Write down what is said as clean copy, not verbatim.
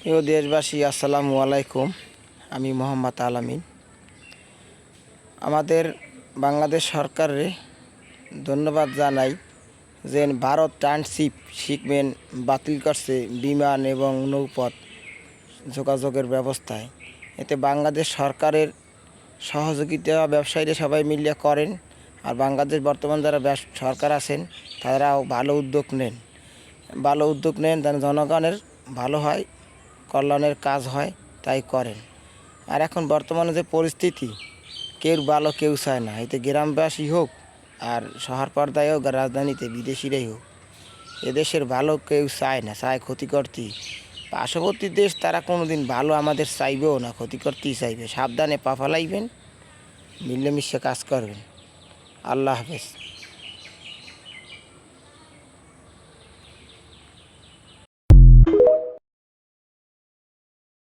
প্রিয় দেশবাসী, আসসালামু আলাইকুম। আমি মোহাম্মদ আলামিন। আমাদের বাংলাদেশ সরকারে ধন্যবাদ জানাই যে ভারত ট্রানশিপ শিপমেন্ট বাতিল করছে বিমান এবং নৌপথ যোগাযোগের ব্যবস্থায়। এতে বাংলাদেশ সরকারের সহযোগিতা ব্যবসায়ীরা সবাই মিলে করেন। আর বাংলাদেশ বর্তমান যারা সরকার আছেন তারাও ভালো উদ্যোগ নেন যেন জনগণের ভালো হয়, কল্যাণের কাজ হয়, তাই করেন। আর এখন বর্তমানে যে পরিস্থিতি, কেউ ভালো কেউ চায় না, এতে গ্রামবাসী হোক আর শহর পর্দায় হোক আর রাজধানীতে বিদেশিরাই হোক, এদেশের ভালো কেউ চায় না, চায় ক্ষতি করতেই। পার্শ্ববর্তী দেশ তারা কোনো দিন ভালো আমাদের চাইবেও না, ক্ষতি করতেই চাইবে। সাবধানে পা ফেলাইবেন, মিলেমিশে কাজ করবেন। আল্লাহ হাফেজ।